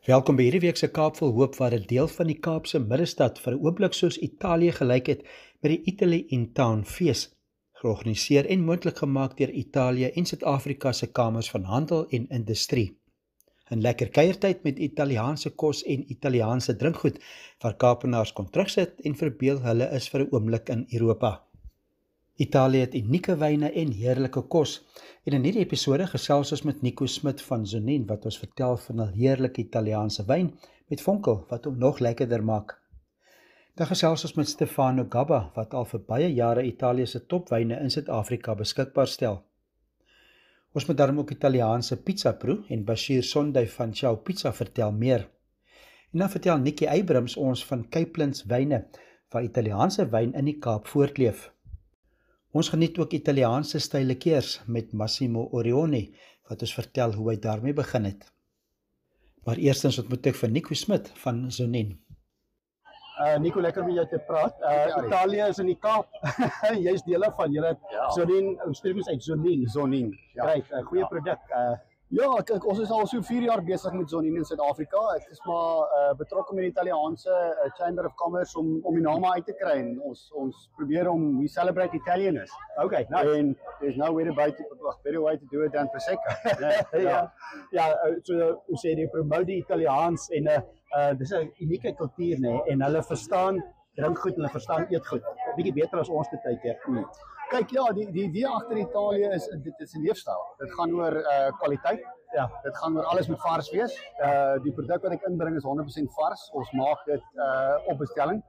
Welkom by hierdie week se Kaap vol Hoop waar 'n deel van die Kaapse middestad vir 'n oomblik soos Italië gelyk het met die Italy in Town fees, georganiseer en moontlik gemaak deur Italië en Suid-Afrika se Kamers van Handel en Industrie. 'n Lekker kuiertyd met Italiaanse kos en Italiaanse drinkgoed waar Kaapenaars kon terugsit en verbeel hulle is vir 'n oomblik in Europa. Italië het unieke wyne en heerlike kos. En in hierdie episode gesels ons met Nico Smit van Zonin wat ons vertel van 'n heerlike Italiaanse wyn met vonkel wat hom nog lekkerder maak. Dan gesels ons met Stefano Gabba wat al vir baie jare Italië se topwyne in Suid-Afrika beskikbaar stel. Ons moet daarom ook Italiaanse pizza proe en Bashir Sonday van Ciao Pizza vertel meer. En dan vertel Nikki Abrams ons van Capelands wyne waar Italiaanse wyn in die Kaap voortleef. Ons geniet ook Italiaanse style liqueurs met Massimo Orioni, wat ons vertel hoe hy daarmee begin het. Maar eerstens ontmoet ek vir Nico Smit van Zonin. Nico, lekker om jou te praat. Italië is in die Kaap. Jy is deel van julle Zonin, ons spreek ons uit Zonin. Zonin, ja. Kijk, 'n goeie produk. Ja, kyk, ons is al so 4 jaar besig met Zonin in Suid-Afrika. Ek is maar betrokke met die Italiaanse Chamber of Commerce om die name uit te kry. En ons probeer om we celebrate Italianness. Okay, nice. And there's no better way to do it than Prosecco. So hoe sê jy, promote die Italiaans en dis 'n unieke kultuur, nê, en hulle verstaan drinkgoed en hulle verstaan eetgoed. Bietjie beter as ons te tyd. Kyk, ja, die idee agter Italië is dit is 'n leefstyl. Dit gaan oor kwaliteit. Ja. Dit gaan oor alles moet vars wees. Die produk wat ek inbring is 100% vars. Ons maak dit op bestelling.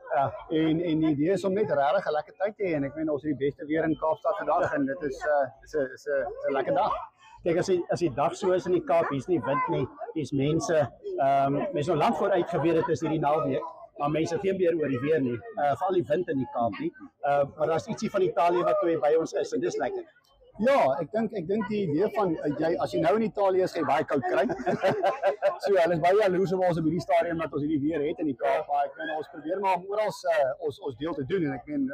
En die idee is om net regtig 'n lekker tyd te hê en ek meen ons het die beste weer in Kaapstad vandag en dit is 'n lekker dag. Kyk, as die dag so is in die Kaap, hier's nie wind nie. Dis mense nou lank vooruit geweet het is hierdie naweek. Maar mense geen meer oor die weer nie, veral die wind in die Kaap nie. Maar daar's ietsie van Italië wat by ons is en dis lekker. Ja, ek dink die idee van as jy nou in Italië is, gaan jy baie koud kry. So hulle is baie jaloers op ons op hierdie stadium dat ons hierdie weer het in die Kaap, maar ek meen ons probeer maar om oral ons deel te doen en ek meen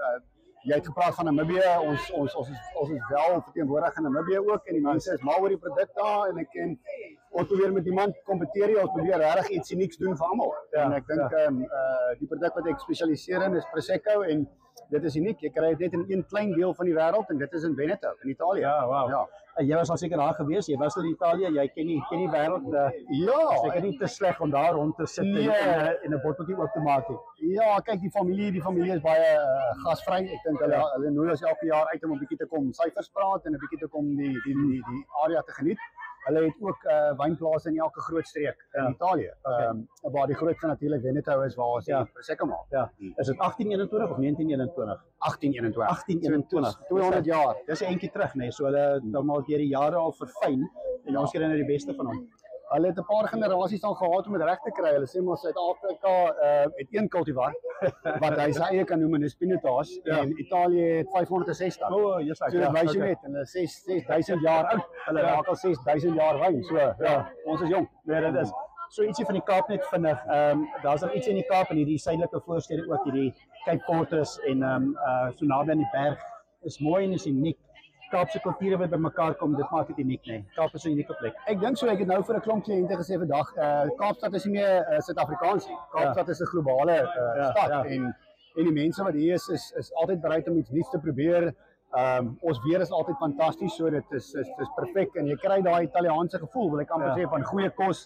jy het gepraat van Namibië, ons is wel verteenwoordig in Namibië ook en die mense is mal oor die produk daar en ons probeer met iemand kompeteer, ons probeer regtig iets unieks doen vir almal. En ek dink die produk wat ek spesialiseer in is Prosecco en dit is uniek. Jy kry dit net in een klein deel van die wêreld en dit is in Veneto in Italië. Ja, wow. Ja. En jy was al seker daar gewees. Jy was al in Italië. Jy ken die wêreld. Ja, seker nie te sleg om daar rond te sit en 'n botteltjie oop te maak nie. Ja, kyk die familie is baie gasvry. Ek dink hulle nooi ons elke jaar uit om 'n bietjie te kom syfers praat en 'n bietjie te kom die area te geniet. Hulle het ook wynplase in elke groot streek in Italië. Waar die grootste natuurlik Veneto is waar ons die Prosecco maak. Ja. Is dit 1821 of 1921? 1821. 1821. 200 jaar. Dis 'n entjie terug, nê. So hulle dan maar deur die jare al verfyn en ons kry nou die beste van hom. Hulle het 'n paar generasies al gehad om dit reg te kry. Hulle sê maar Suid-Afrika het een kultivar wat hy sy eie kan noem en dis Pinotage en Italië het 560. O, yes, so dit wys jy net en hulle 6000 jaar oud. Hulle raak al 6000 jaar wyn. So ja, ons is jonk. Nee, dit is so ietsie van die Kaap net vinnig. Daar's dan iets in die Kaap en hierdie suidelike voorstede ook, hierdie Cape Portus en so naby aan die berg. Is mooi en is uniek. Kaapse kulture wat bymekaar kom, dit maak dit uniek, nee. Kaap is 'n unieke plek. Ek dink so, ek het nou vir 'n klomp kliënte gesê vandag, Kaapstad is nie meer Suid-Afrikaans nie. Kaapstad is 'n globale stad en die mense wat hier is altyd bereid om iets nuuts te probeer. Ons weer is altyd fantasties, so dit is perfek en jy kry daai Italiaanse gevoel, wil ek amper sê, van goeie kos,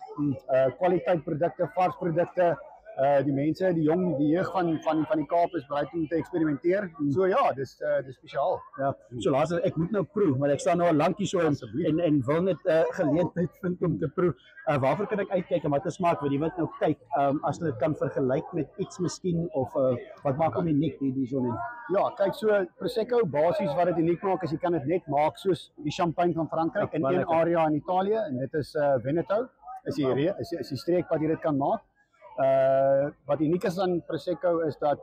kwaliteit produkte, vars produkte. Die mense, die jeug van die Kaap is bereid om te eksperimenteer. So ja, dis spesiaal. Ja. So laat ek moet nou proe, maar ek staan nou al lank hier so en wil net geleentheid vind om te proe. Waarvoor kan ek uitkyk en wat te smaak wat jy wil nou kyk as jy dit kan vergelyk met iets miskien of wat maak hom uniek die Zonin? Ja, kyk so Prosecco basies wat dit uniek maak is jy kan dit net maak soos die champagne van Frankryk in een area in Italië en dit is Veneto. Is die streek wat jy dit kan maak. Wat uniek is aan Prosecco is dat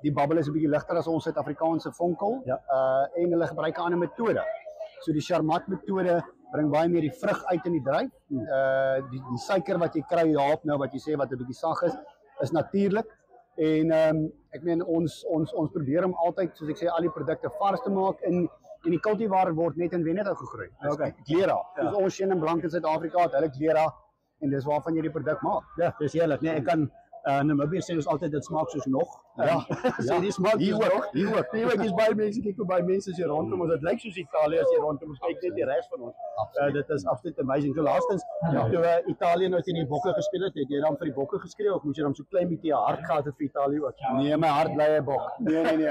die bubbel is 'n bietjie ligter as ons Suid-Afrikaanse vonkel en hulle gebruik 'n ander metode. So die Charmat metode bring baie meer die vrug uit in die druif. Die suiker wat jy kry daarop nou wat jy sê wat 'n bietjie sag is natuurlik. En ek meen ons probeer om altyd soos ek sê al die produkte vars te maak en die cultivar word net in Veneto gegroei. Okay. Glera. Soos ons Chenin Blanc in Suid-Afrika het hulle Glera en dis waarvan jy die produk maak. Ja, dis heerlik. Nee, ek kan Namibië sê ons altyd dit smaak soos nog. Ja, Sê die smaak hier soos nog. ook, hier ook. Nee, ek is baie mense kyk hoe baie mense as jy rondom ons. Dit lyk soos Italië as jy rondom ons kyk net die res van ons. Dit is absoluut amazing. So laastens toe Italië nou teen die Bokke gespeel het jy dan vir die Bokke geskree of moes jy dan so klein bietjie hard gehad het vir Italië ook? Nee, my hart bly 'n bok. Nee.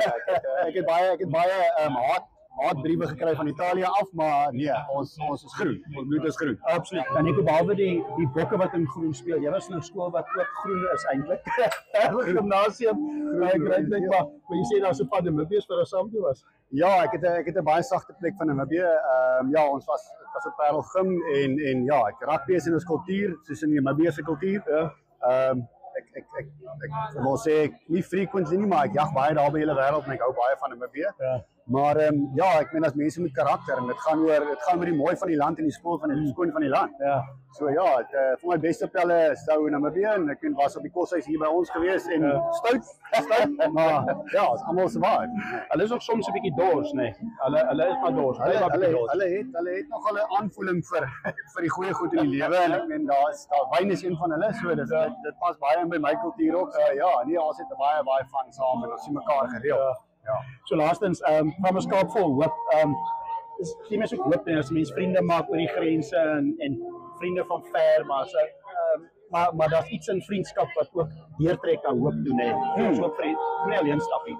Ek het baie haatbriewe gekry van Italië af, maar nee, ons is groen. Ons bloed is groen. Absoluut. En ek behalwe die Bokke wat in groen speel. Jy was in 'n skool wat ook groen is eintlik. Gimnasium. Ek dink maar jy sê daar's 'n paar Namibiërs wat daar saam toe was. Ja, ek het 'n baie sagte plek van Namibië. Ja, ons was 'n Parel Gim en ja, rugby is in ons kultuur, soos in die Namibiëse kultuur. Ja. Ek wil sê nie frequently nie, maar ek jag baie daar by die hele wêreld en ek hou baie van Namibië. Ja. Maar ja, ek meen as mense met karakter en dit gaan oor die mooi van die land en die skoon van die land. Ja. So ja, vir my beste pelle is nou in Namibië en ek was op die koshuis hier by ons gewees en stout, maar ja, is almal survive. Hulle is ook soms 'n bietjie dors, nê. Hulle is maar dors. Hulle het nog 'n aanvoeling vir die goeie goed in die lewe en ek meen daar wyn is een van hulle, so dit pas baie in by my kultuur ook. Ja, nee, ons het baie van saam en ons sien mekaar gereeld. Ja. So laastens, van ons Kaap vol hoop, is nie meer so hoop nie, as mense vriende maak oor die grense en vriende van ver, maar daar's iets in vriendskap wat ook deurtrek aan hoop toe, nee. Ons hoop vir nie alleen stap nie.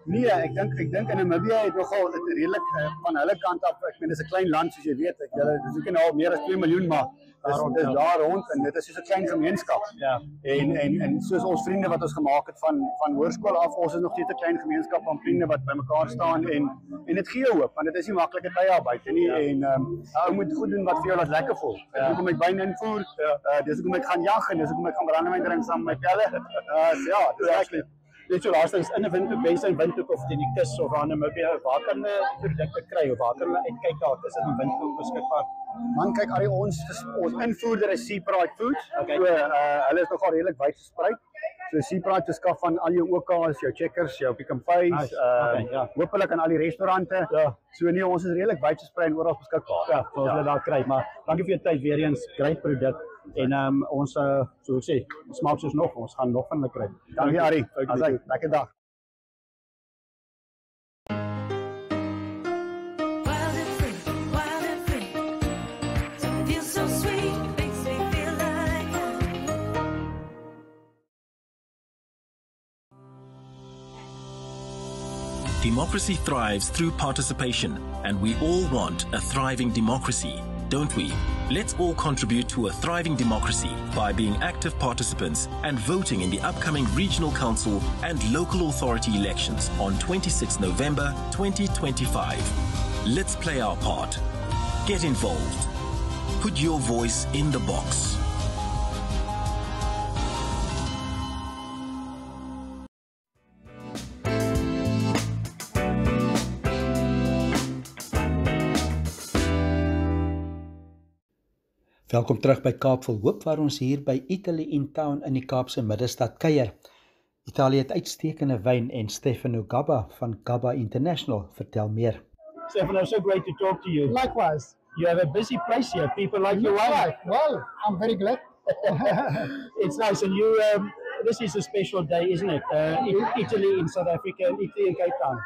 Nee, ek dink in Namibië het nogal redelik van hulle kant af, ek meen dis 'n klein land soos jy weet, dis ook nou meer as 2 miljoen, maar dis daar rond en dit is soos 'n klein gemeenskap. Ja. En soos ons vriende wat ons gemaak het van hoërskool af, ons is nog steeds 'n klein gemeenskap van vriende wat bymekaar staan en dit gee hoop, want dit is nie maklike tye daar buite nie en ou moet goed doen wat vir jou laat lekker voel. Dis hoekom ek wyn invoer, dis hoekom ek gaan jag en dis hoekom ek gaan brandewyn drink saam met my pelle. Ja, dis lekker. Dit so laastens in 'n windhoek of teen die kus of aan Namibië, waar kan produkte kry of waar kan hulle uitkyk daar? Is dit in Windhoek beskikbaar? Man, kyk, ons invoerder is Seapride Foods. Okay. So hulle is nogal redelik wyd versprei. So Seapride beskaf van al jou OK's, jou Checkers, jou Pick n Pays, hopelik aan al die restaurante. Ja. So nee, ons is redelik wyd versprei en oral beskikbaar. Ja, ons hulle daar kry, maar dankie vir jou tyd weer eens, great produk. En ons so ek sê, smaak soos nog, ons gaan nog van hulle kry. Dankie Ari. Lekker dag. Democracy thrives through participation, and we all want a thriving democracy, don't we? Let's all contribute to a thriving democracy by being active participants and voting in the upcoming regional council and local authority elections on 26 November 2025. Let's play our part. Get involved. Put your voice in the box. Welkom terug by Kaap vol Hoop, waar ons hier by Italy in Town in die Kaapse middestad kuier. Italië het uitstekende wyn en Stefano Gabba van Gabba International vertel meer. Stefano, so great to talk to you. Likewise. You have a busy place here. People like your wine. Right. Well, I'm very glad. It's nice, and you. This is a special day, isn't it? Italy in South Africa, and Italy in Cape Town.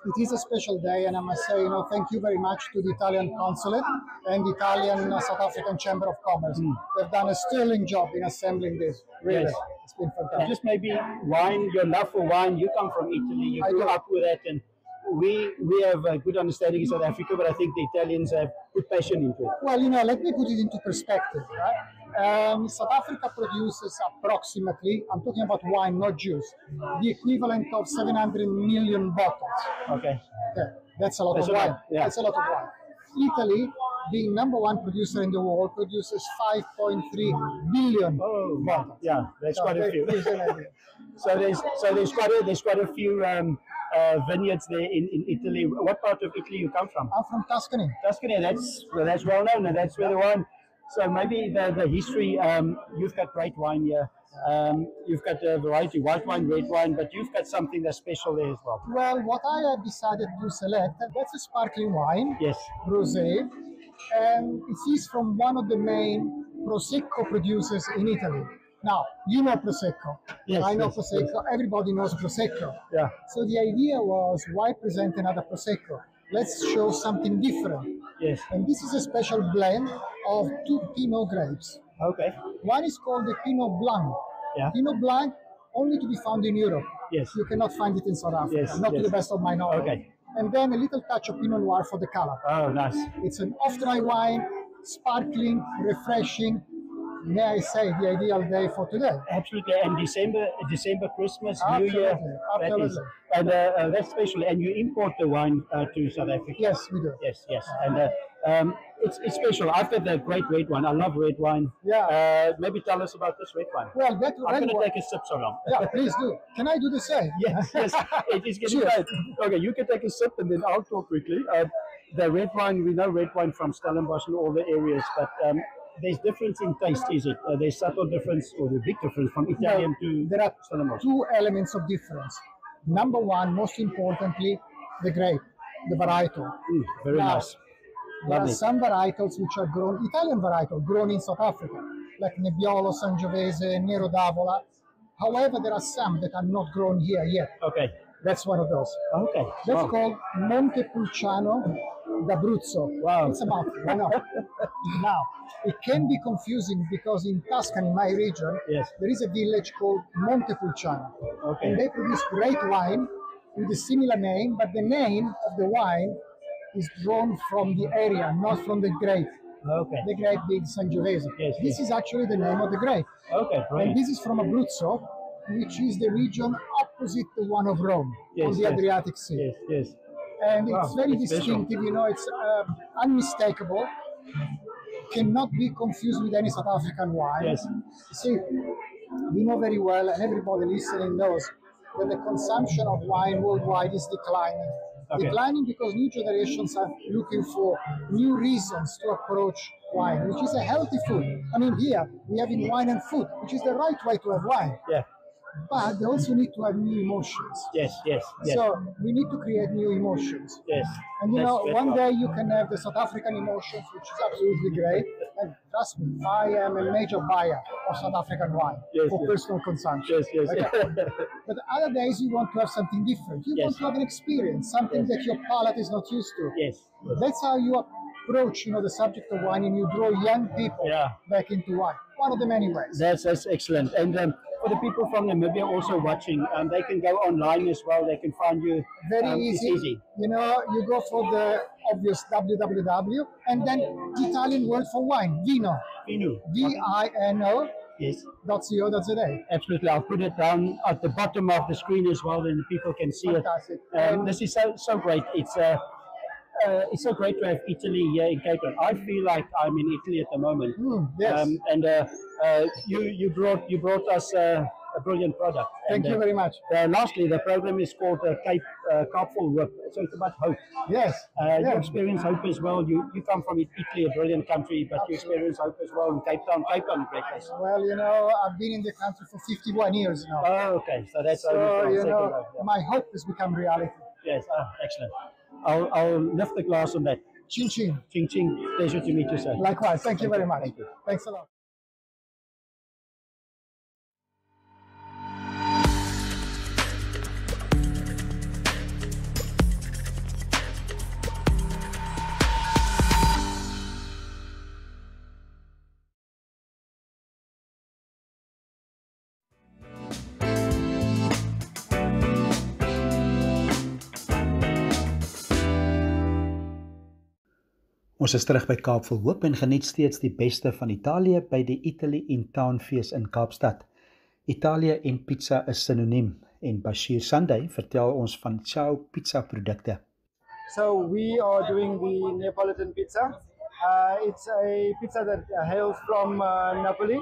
It is a special day, and I must say, thank you very much to the Italian Consulate and the Italian South African Chamber of Commerce. They've done a sterling job in assembling this. Really, yes. It's been fantastic. Just maybe wine, your love for wine. You come from Italy. You grew up with that, and we have a good understanding in South Africa, but I think the Italians have put passion into it. Well, let me put it into perspective, right? South Africa produces approximately, I'm talking about wine, not juice, the equivalent of 700 million bottles. Okay. Yeah, that's a lot of wine. Yeah. That's a lot of wine. Italy, being number one producer in the world, produces 5.3 billion bottles. Yeah, that's quite a few. So there's quite a few vineyards there in Italy. What part of Italy you come from? I'm from Tuscany. Tuscany, that's well known, and that's where the wine. So maybe the history, you've got great wine here. You've got a variety, white wine, red wine, but you've got something that's special there as well. Well, what I have decided to select, that's a sparkling wine. Yes. Rosé. And it is from one of the main Prosecco producers in Italy. Now, you know Prosecco. Yes, I know yes, Prosecco. Everybody knows Prosecco. Yeah. So the idea was, why present another Prosecco? Let's show something different. Yes. And this is a special blend of two Pinot grapes. Okay. One is called the Pinot Blanc. Yeah. Pinot Blanc, only to be found in Europe. Yes. You cannot find it in South Africa, Yes, not to yes. the best of my knowledge. Okay. And then a little touch of Pinot Noir for the color. Oh, nice. It's an off-dry wine, sparkling, refreshing. May I say, the ideal day for today. Absolutely. And December, Christmas, New Absolutely, Year. absolutely. That is, and that's special. And you import the wine to South Africa. Yes, we do. Yes, yes. And it's special. I've got the great red wine. I love red wine. Yeah. Maybe tell us about this red wine. Well, that I'm red going to wine. take a sip so long. Yeah, please do. Can I do the same? Yes, yes. It is getting Cheers. late. Okay, you can take a sip and then I'll talk quickly. The red wine, we know red wine from Stellenbosch and all the areas, but there's difference in taste, is it? There's subtle difference or the big difference from Italian to There are Stellenbosch. two elements of difference. Number one, most importantly, the grape, the varietal. Very Now, nice. There are Lovely. some varietals which are grown, Italian varietal, grown in South Africa, like Nebbiolo, Sangiovese, Nero d'Avola. However, there are some that are not grown here yet. Okay. That's one of those. Okay. That's Wow. called Montepulciano d'Abruzzo. Wow. It's a mouthful, I know. Now, it can be confusing because in Tuscany, my region, Yes. there is a village called Montepulciano. Okay. And they produce great wine with a similar name, but the name of the wine is drawn from the area, not from the grape. Okay. The grape being Sangiovese. Yes, This is actually the name of the grape. Okay, And great. this is from Abruzzo, which is the region opposite the one of Rome, Yes, on the yes. Adriatic Sea. Yes, yes. And Wow, it's very it's special. distinctive, you know, it's unmistakable, cannot be confused with any South African wine. Yes. See, we know very well, and everybody listening knows, that the consumption of wine worldwide is declining. Okay. Declining because new generations are looking for new reasons to approach wine, which is a healthy food. I mean, here we have in wine and food, which is the right way to have wine. Yeah. But they also need to have new emotions. Yes, yes, yes. So we need to create new emotions. Yes. And you That's know, very one well. day you can have the South African emotions, which is absolutely great. And trust me, I am a major buyer of South African wine Yes, for yes. personal consumption. Yes, yes. Okay. But other days you want to have something different. You Yes. want to have an experience, something that your palate is not used to. Yes. That's how you approach, you know, the subject of wine, and you draw young people Yeah. back into wine. One of the many ways. That's excellent. And for the people from Namibia also watching, they can go online as well. They can find you. Very It's easy. easy. You know, you go for the obvious www and then the Italian word for wine, vino. Vino. VINO. Yes. .co.za. Absolutely. I'll put it down at the bottom of the screen as well, then the people can see Fantastic. it. This is so great. It's so great to have Italy here in Cape Town. I feel like I'm in Italy at the moment. Yes. And you brought us a brilliant product. Thank you very much. Lastly, the program is called Cape Carpful Whip. So it's about hope. Yes. You yes. experience hope as well. You come from Italy, a brilliant country, but you experience hope as well in Cape Town. Cape Town, great place. Well, you know, I've been in the country for 51 years now. Oh, okay. So that's So, only you from know, second row, yeah. my hope has become reality. Yes, excellent. I'll lift the glass on that. Chin chin. Ching ching. Pleasure to meet you, sir. Likewise. Thank you very much. Thank you. Thanks a lot. Ons is terug by Kaapvol Hoop en geniet steeds die beste van Italië by die Italy in Town fees in Kaapstad. Italië en pizza is sinoniem en Bashir Sunday vertel ons van Ciao pizza produkte. So we are doing the Neapolitan pizza. It's a pizza that hails from Napoli.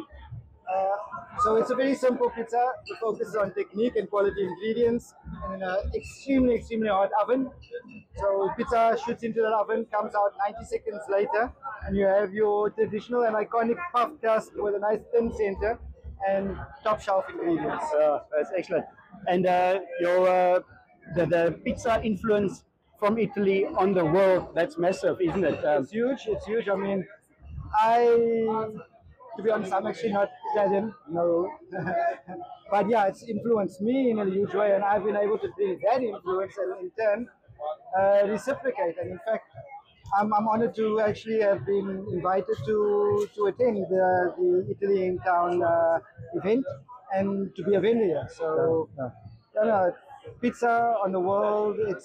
So it's a very simple pizza. The focus is on technique and quality ingredients and in an extremely hot oven. So pizza shoots into that oven, comes out 90 seconds later, and you have your traditional and iconic puff crust with a nice thin center and top shelf ingredients. That's excellent. And the pizza influence from Italy on the world, that's massive, isn't it? It's huge. I mean, I to be honest, I'm actually not Italian, no. But yeah, it's influenced me in a huge way, and I've been able to bring that influence and in turn reciprocate. And in fact, I'm honored to actually have been invited to attend the Italy in Town event and to be a vendor here. So, pizza on the world, it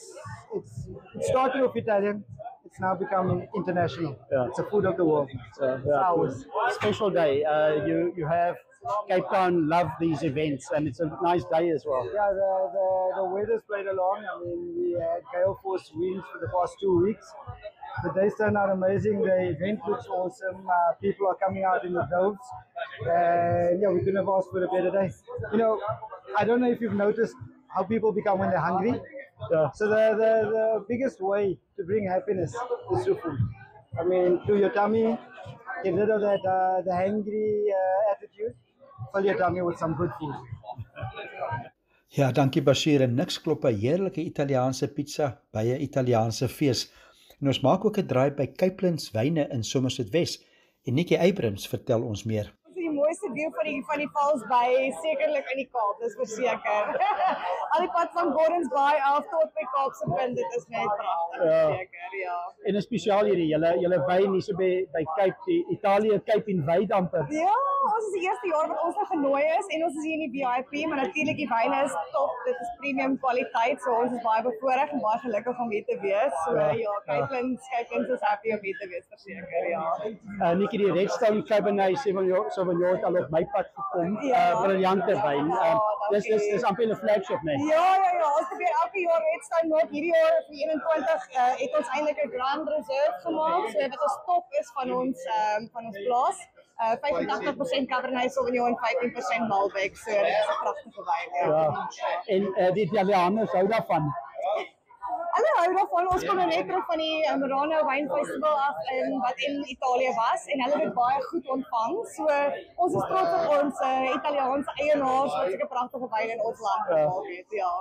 started off Italian. It's now become international. Yeah. It's a food of the world. It's ours. Special day. You have Cape Town love these events, and it's a nice day as well. Yeah, the weather's played along. I mean, we had gale force winds for the past 2 weeks. The days turned out amazing. The event looks awesome. People are coming out in the droves. And yeah, we couldn't have asked for a better day. You know, I don't know if you've noticed how people become when they're hungry. So the biggest way to bring happiness is through food. I mean, through your tummy, get rid of that the hangry attitude. Fill your tummy with some good food. Ja, dankie Bashir. En niks klop 'n heerlike Italiaanse pizza by 'n Italiaanse fees. En ons maak ook 'n draai by Capelands Wyne in Somerset West. En Nikki Abrams vertel ons meer. Die mooiste deel van die Falls Bay sekerlik in die Kaap, dis verseker. Al die pad van Gordons Bay af tot by Kaapse Punt, dit is net pragtig, seker, ja. En spesiaal hierdie julle wyn hier so by Cape, die Italië Cape en Wyn amper. Ja, ons is die eerste jaar wat ons genooi is en ons is hier in die VIP, maar natuurlik die wyne is top, dit is premium kwaliteit, so ons is baie bevoorreg en baie gelukkig om hier te wees. So ja, Capelands is happy om hier te wees, verseker, ja. Nikki, die Redstone Cabernet Sauvignon al op my pad gekom. Briljante wyn. Dis amper 'n flagship, nee. Ja, ons probeer elke jaar Redstone maak. Hierdie jaar vir 21 het ons eintlik 'n Grand Reserve gemaak, so wat ons top is van ons plaas. 85% Cabernet Sauvignon en 15% Malbec, so dit is 'n pragtige wyn. Ja. En die Italianers hou daarvan. Hulle hou daarvan. Ons kom net terug van die Murano Wynfestival af wat in Italië was en hulle het dit baie goed ontvang. So ons is trots op ons Italiaanse eienaars wat sulke pragtige wyn in ons land gemaak het. Ja.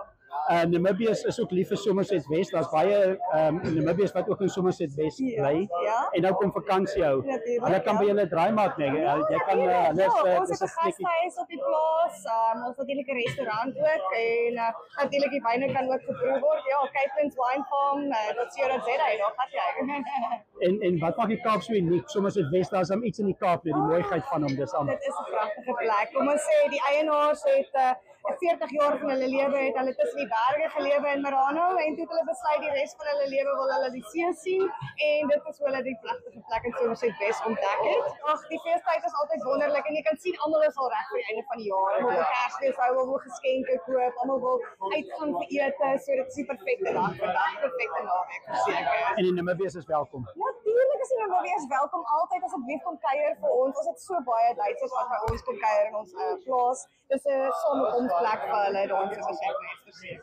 Namibiërs is ook lief vir Somerset West. Daar's baie Namibiërs wat ook in Somerset West bly en nou kom vakansie hou. Hulle kan by julle draai maak, nee. Jy kan ons het 'n gashuis op die plaas. Ons het natuurlik 'n restaurant ook en natuurlik die wyne kan ook geproe word. Ja, Capelands Wine Farm, dit's hier dat daar gaan jy. En wat maak die Kaap so uniek? Somerset West, daar's iets in die Kaap, die mooiheid van hom, dis aan. Dit is 'n pragtige plek. Kom ons sê die eienaars het 40 jaar van hulle lewe het hulle tussen die berge gelewe in Murano en toe het hulle besluit die res van hulle lewe wil hulle die see sien en dit is hoe hulle die pragtige plek in Somerset West ontdek het. Ag, die feestyd is altyd wonderlik en jy kan sien almal is al reg vir die einde van die jaar. Almal wil Kersfees hou, almal wil geskenke koop, almal wil uitgaan vir ete, so dit is die perfekte dag vandag, perfekte naweek verseker. En die Namibiërs is welkom. Natuurlik is die Namibiërs welkom altyd asseblief kom kuier vir ons. Ons het so baie Duitsers wat by ons kom kuier in ons plaas. Dis 'n samekomplek vir hulle daar in Somerset West verseker.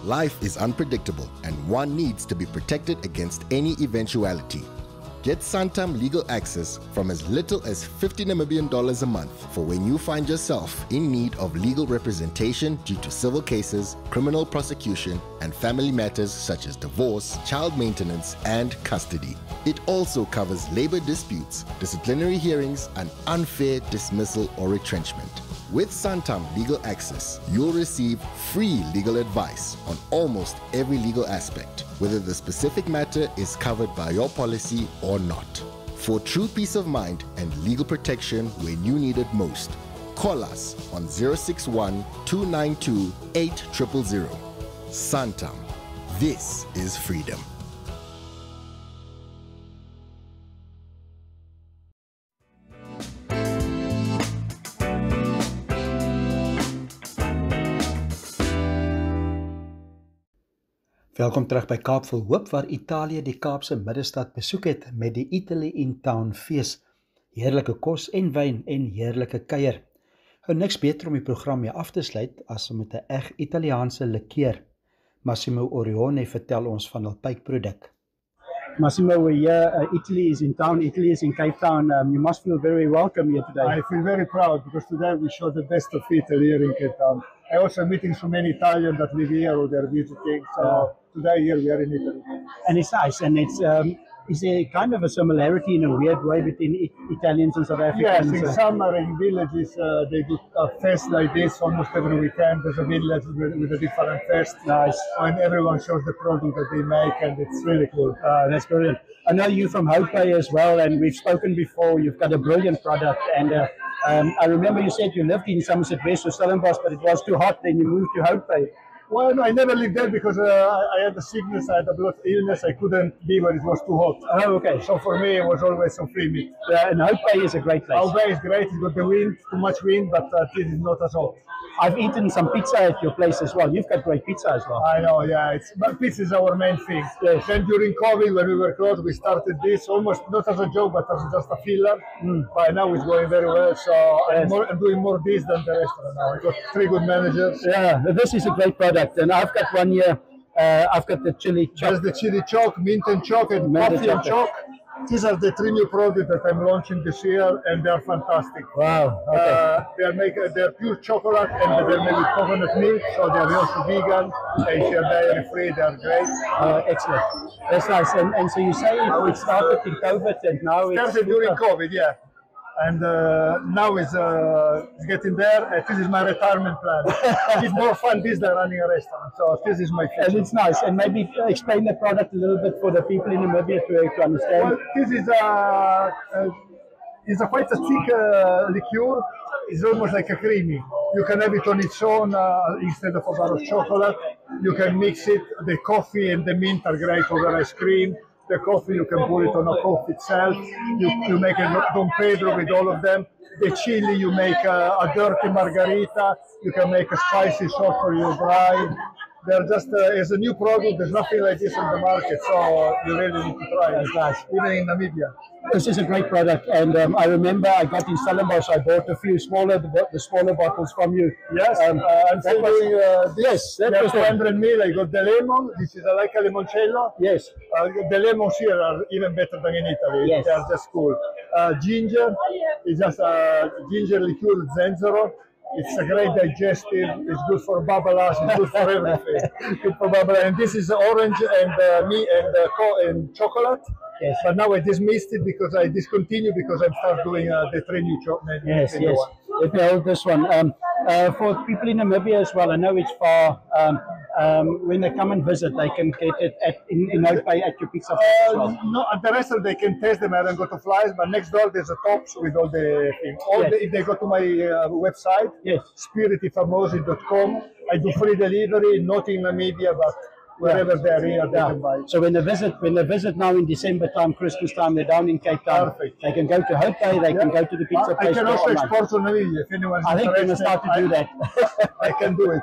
Life is unpredictable and one needs to be protected against any eventuality. Get Santam legal access from as little as $50 Namibian a month for when you find yourself in need of legal representation due to civil cases, criminal prosecution, and family matters such as divorce, child maintenance, and custody. It also covers labor disputes, disciplinary hearings, and unfair dismissal or retrenchment. With Santam Legal Access, you'll receive free legal advice on almost every legal aspect, whether the specific matter is covered by your policy or not. For true peace of mind and legal protection when you need it most, call us on 061 292 8000. Santam. This is freedom. Welkom terug by Kaap Vol Hoop waar Italië die Kaapse middestad besoek het met die Italy in Town fees. Heerlike kos en wyn en heerlike kuier. Hou niks beter om die program mee af te sluit as om met 'n eg Italiaanse likeur. Massimo Orione vertel ons van hul pyproduk. Massimo, we're here. Italy is in town. Italy is in Cape Town. You must feel very welcome here today. I feel very proud because today we show the best of Italy here in Cape Town. I also meeting so many Italians that live here or they're visiting. So today here we are in Italy. And it's nice. And it's is there kind of a similarity in a weird way between Italians and South Africans? Yes, in summer in villages they do a fest like this almost every weekend. There's a village with a different fest. Nice. And everyone shows the product that they make, and it's really cool. That's brilliant. I know you from Hope Bay as well, and we've spoken before. You've got a brilliant product, and I remember you said you lived in Somerset West or Stellenbosch, but it was too hot. Then you moved to Hope Bay. Well, no, I never lived there because I had a sickness, I had a blood illness. I couldn't be where it was too hot. Oh, okay. So for me, it was always some free meat. And Hope Bay is a great place. Hope Bay is great. It's got the wind, too much wind, but it is not as hot. I've eaten some pizza at your place as well. You've got great pizza as well. I know, yeah. But pizza is our main thing. Yes. Then during COVID, when we were closed, we started this almost not as a joke, but as just a filler. But now it's going very well. So Yes. I'm doing more this than the restaurant now. I got 3 good managers. Yeah, this is a great product, and I've got one here. I've got the chili choc. There's the chili choc, mint and choc, and Mint and coffee and chocolate. choc. These are the 3 new products that I'm launching this year, and they are fantastic. Wow. Okay. They're pure chocolate, and they're made with coconut milk, so they're also vegan. They are dairy free. They are great. Excellent. That's nice. And so you say it started in COVID, and now it's Started during COVID, yeah. And now it's getting there. This is my retirement plan. It's more fun this than running a restaurant. So this is my future. And it's nice. And maybe explain the product a little bit for the people in Namibia to understand. Well, this is quite a thick liqueur. It's almost like a creamy. You can have it on its own instead of a bar of chocolate. You can mix it. The coffee and the mint are great over ice cream. The coffee, you can put it on a coffee itself. You make a Don Pedro with all of them. The chili, you make a dirty margarita. You can make a spicy sauce for your bride. They're just, as a new product, there's nothing like this on the market, so you really need to try it. Nice. Even in Namibia. This is a great product, and I remember I got in Stellenbosch, I bought a few smaller bottles from you. Yes, I'm still doing this. That was 200 ml. I got the lemon. This is like a limoncello. Yes. The lemons here are even better than in Italy. Yes. They are just cool. Ginger is just ginger liqueur Zenzero. It's a great digestive. It's good for babalas. It's good for everything. Good for babala. And this is orange and chocolate. Yes. But now I dismissed it because I discontinued because I'm start doing the 3 new chocolate. Yes. Let me hold this one. For people in Namibia as well, I know it's far. When they come and visit, they can get it in Hope Bay at your pizza place as well. No, at the restaurant they can taste them. I haven't got to flies, but next door there's a tops with all the things. If they go to my website, yes, spiritifamosi.com, I do free delivery, not in Namibia, but wherever they're here, they can buy. So when they visit now in December time, Christmas time, they're down in Cape Town. Perfect. They can go to Hope Bay, they can go to the pizza place. I can also online. export to Namibia if anyone's I think we're going to start to do that. I can do it.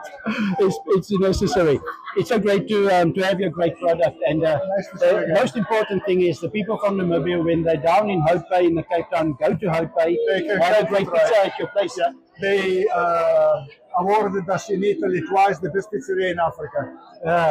It's necessary. It's so great to have your great product. And the most important thing is the people from Namibia, when they're down in Hope Bay, in the Cape Town, go to Hope Bay, have a great pizza at your place. Yeah. They awarded us in Italy twice the best pizzeria in Africa.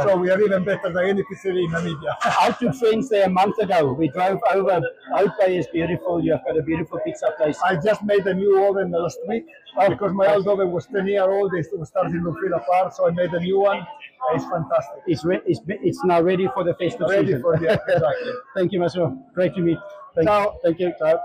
So we are even better than any pizzeria in Namibia. I took friends there a month ago. We drove over. Hope Bay is beautiful. You've got a beautiful pizza place. I just made a new oven last week because my old oven was 10 years old. It was starting to fall apart, so I made a new one. It's fantastic. It's now ready for the festive season. Ready for exactly. Thank you, Massimo. Great to meet. Thank you. Ciao.